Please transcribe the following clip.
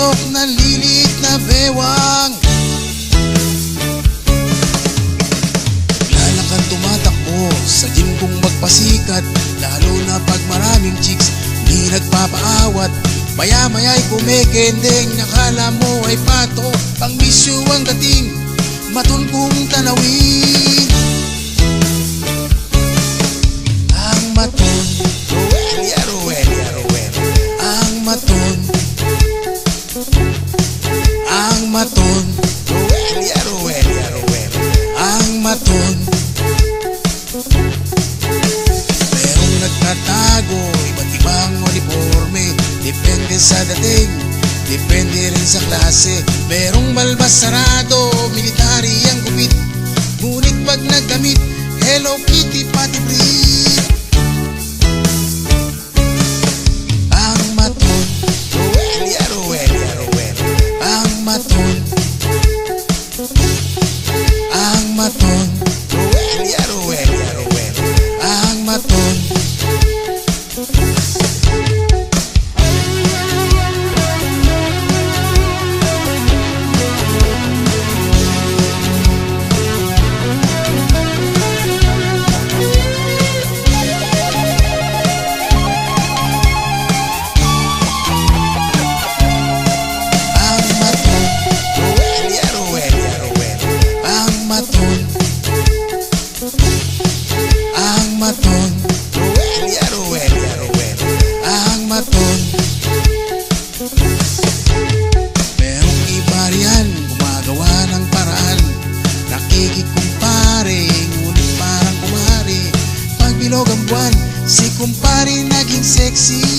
patok na lilit na bewang. Lalakad tumatakbo sa gym kong magpasikat, lalo na pag maraming chicks di nagpapaawat. Maya-maya'y kumikending, nakala mo ay pato, pang bisyo ang dating, maton kong tanawin. Ang maton, Roelia, Roelia, Roelia. Ang maton, ang maton, Roelia, Roelia, Roelia. Ang maton. Merong nagtatago, iba't ibang uniforme, depende sa dating, depende rin sa klase. Merong balbas sarado, military ang gupit, ngunit pag nagdamit, Hello Kitty pati breed. Ang maton, Roelia, Roelia, Roelia. Ang maton, ang maton, Roelia, Roelia, Roelia. Ang maton. Ang maton, Roelia, Roelia, Roelia. Ang maton. Merong iba riyan gumagawa ng paraan, nakikikumpare, ngunit parang kumari. Pag bilog ang buwan, si kumpare naging sexy.